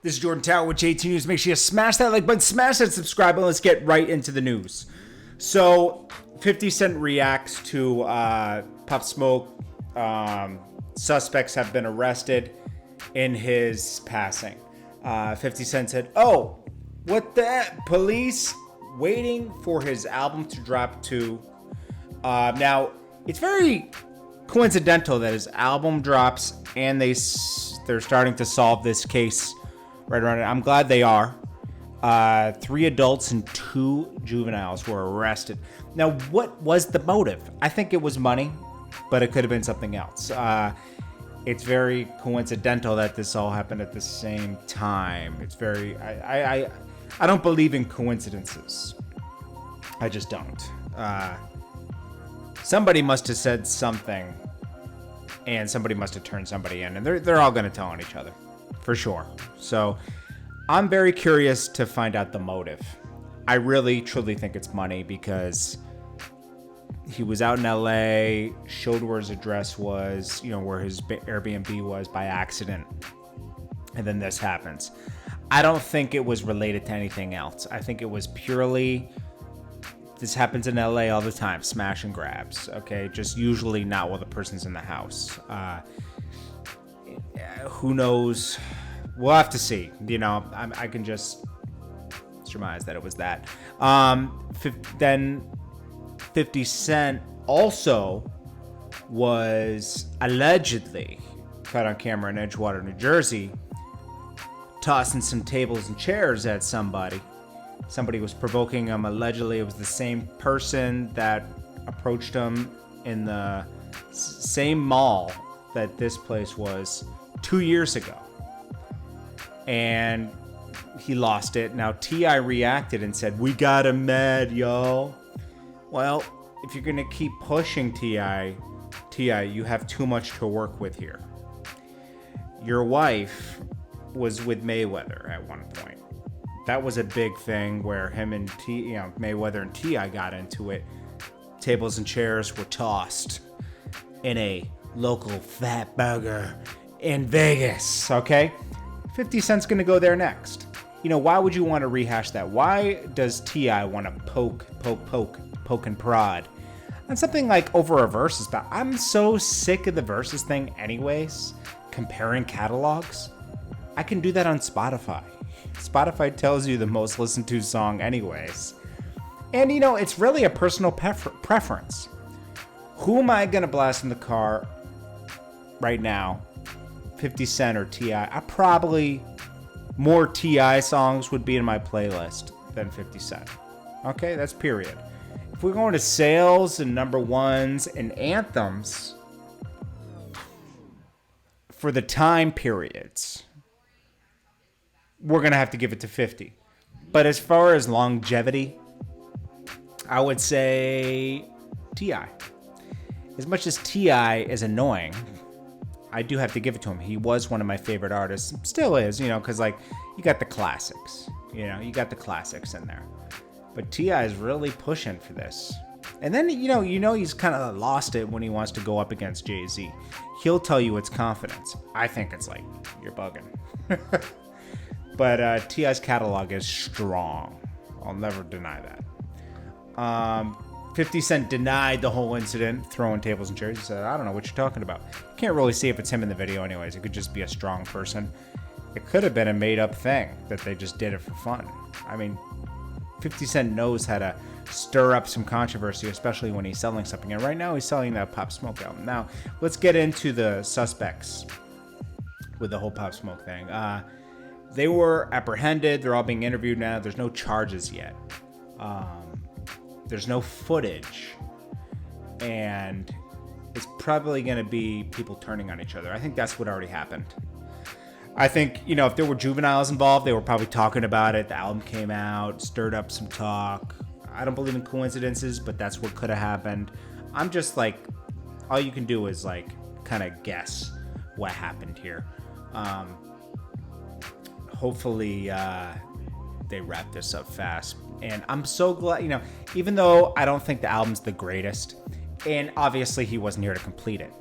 This is Jordan Tower with JT News. Make sure you smash that like button, smash that subscribe button. Let's get right into the news. So, 50 Cent reacts to Pop Smoke. Suspects have been arrested in his passing. 50 Cent said, "Oh, what the police waiting for his album to drop too." Now, it's very coincidental that his album drops and they're starting to solve this case right around it. I'm glad they are. 3 adults and 2 juveniles were arrested. Now, what was the motive? I think it was money, but it could have been something else. It's very coincidental that this all happened at the same time. It's very, I don't believe in coincidences. I just don't. Somebody must have said something, and somebody must have turned somebody in, and they're all going to tell on each other, for sure. So I'm very curious to find out the motive. I really, truly think it's money because he was out in LA, showed where his address was, where his Airbnb was by accident, and then this happens. I don't think it was related to anything else. I think it was purely, this happens in LA all the time, smash and grabs, okay? Just usually not while the person's in the house. Who knows? We'll have to see. I can just surmise that it was that. Then 50 Cent also was allegedly caught on camera in Edgewater, New Jersey, tossing some tables and chairs at somebody. Somebody was provoking him. Allegedly, it was the same person that approached him in the same mall that this place was 2 years ago. And he lost it. Now, T.I. reacted and said, "We got him mad, y'all." Well, if you're going to keep pushing T.I., you have too much to work with here. Your wife was with Mayweather at one point. That was a big thing where him and Mayweather and T.I. got into it. Tables and chairs were tossed in a local fat burger in Vegas, okay? 50 Cent's gonna go there next. Why would you want to rehash that? Why does T.I. want to poke and prod on something like over a Versus battle? I'm so sick of the Versus thing anyways, comparing catalogs. I can do that on Spotify. Spotify tells you the most listened to song anyways. And it's really a personal preference. Who am I gonna blast in the car right now? 50 Cent or T.I.? I probably more T.I. songs would be in my playlist than 50 Cent. Okay, that's period. If we're going to sales and number ones and anthems for the time periods, we're going to have to give it to 50. But as far as longevity, I would say T.I. As much as T.I. is annoying, I do have to give it to him. He was one of my favorite artists. Still is, because you got the classics. You got the classics in there. But T.I. is really pushing for this. And then, he's kind of lost it when he wants to go up against Jay-Z. He'll tell you it's confidence. I think it's like, you're bugging. But T.I.'s catalog is strong. I'll never deny that. 50 Cent denied the whole incident, throwing tables and chairs. He said, "I don't know what you're talking about." Can't really see if it's him in the video anyways. It could just be a strong person. It could have been a made-up thing that they just did it for fun. 50 Cent knows how to stir up some controversy, especially when he's selling something. And right now, he's selling that Pop Smoke album. Now, let's get into the suspects with the whole Pop Smoke thing. They were apprehended. They're all being interviewed now. There's no charges yet. There's no footage. And it's probably going to be people turning on each other. I think that's what already happened. I think, if there were juveniles involved, they were probably talking about it. The album came out, stirred up some talk. I don't believe in coincidences, but that's what could have happened. I'm just all you can do is kind of guess what happened here. Hopefully they wrap this up fast. And I'm so glad, even though I don't think the album's the greatest, and obviously he wasn't here to complete it,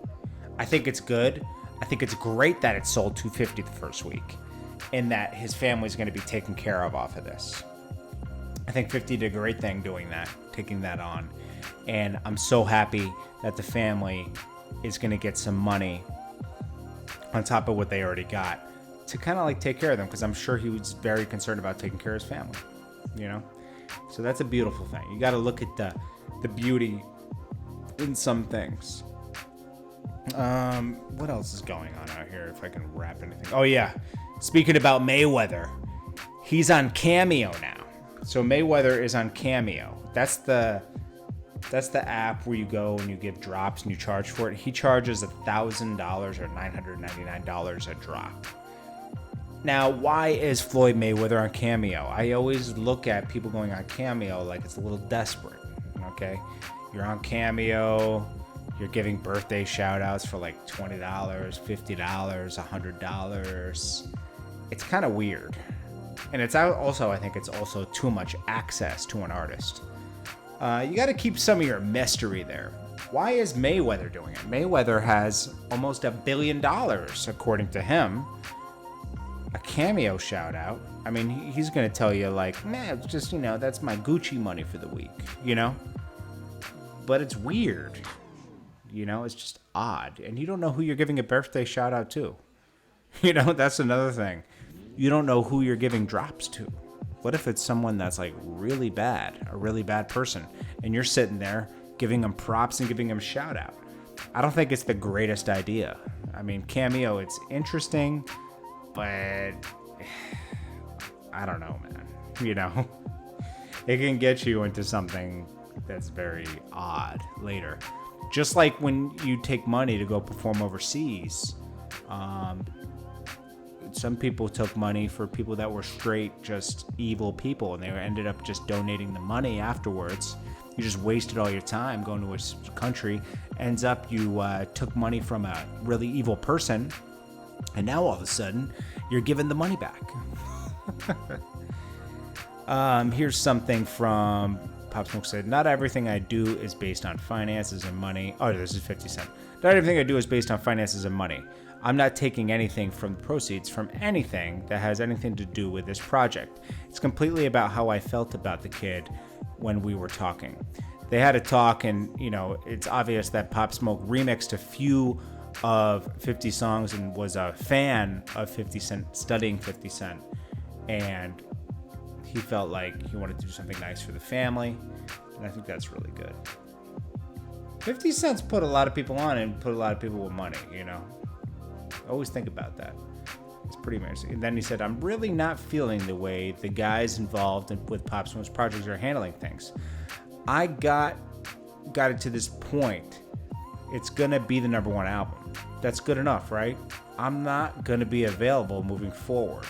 I think it's good. I think it's great that it sold 250 the first week. in that his family's going to be taken care of off of this. I think 50 did a great thing doing that, taking that on. And I'm so happy that the family is going to get some money on top of what they already got to kind of like take care of them, because I'm sure he was very concerned about taking care of his family, you know? So that's a beautiful thing. You got to look at the beauty in some things. What else is going on out here, if I can wrap anything? Oh, yeah. Speaking about Mayweather, he's on Cameo now. So Mayweather is on Cameo. That's the app where you go and you give drops and you charge for it. He charges $1,000 or $999 a drop. Now, why is Floyd Mayweather on Cameo? I always look at people going on Cameo like it's a little desperate, okay? You're on Cameo, you're giving birthday shout-outs for like $20, $50, $100. It's kind of weird. And it's also, I think it's also too much access to an artist. You got to keep some of your mystery there. Why is Mayweather doing it? Mayweather has almost $1 billion, according to him. A Cameo shout out. I mean, he's going to tell you like, man, it's just, that's my Gucci money for the week, But it's weird. It's just odd. And you don't know who you're giving a birthday shout out to. That's another thing. You don't know who you're giving drops to. What if it's someone that's like really bad, a really bad person, and you're sitting there giving them props and giving them shout out? I don't think it's the greatest idea. I mean, Cameo, it's interesting, but I don't know, man. It can get you into something that's very odd later. Just like when you take money to go perform overseas. Some people took money for people that were straight, just evil people, and they ended up just donating the money afterwards. You just wasted all your time going to a country. Ends up you took money from a really evil person, and now all of a sudden you're giving the money back. Here's something from Pop Smoke said, not everything I do is based on finances and money. Oh, this is 50 Cent. Not everything I do is based on finances and money. I'm not taking anything from the proceeds from anything that has anything to do with this project. It's completely about how I felt about the kid when we were talking. They had a talk, and, it's obvious that Pop Smoke remixed a few of 50 songs and was a fan of 50 Cent, studying 50 Cent. And he felt like he wanted to do something nice for the family. And I think that's really good. 50 Cent's put a lot of people on and put a lot of people with money, I always think about that. It's pretty amazing. And then he said, I'm really not feeling the way the guys involved with Pop Smoke's projects are handling things. I got it to this point. It's going to be the #1 album. That's good enough, right? I'm not going to be available moving forward.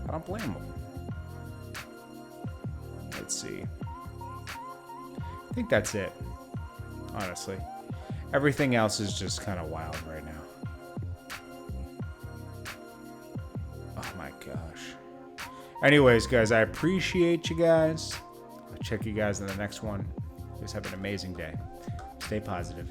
I don't blame him. Let's see. I think that's it, honestly. Everything else is just kind of wild right now. Oh my gosh. Anyways, guys, I appreciate you guys. I'll check you guys in the next one. You guys have an amazing day. Stay positive.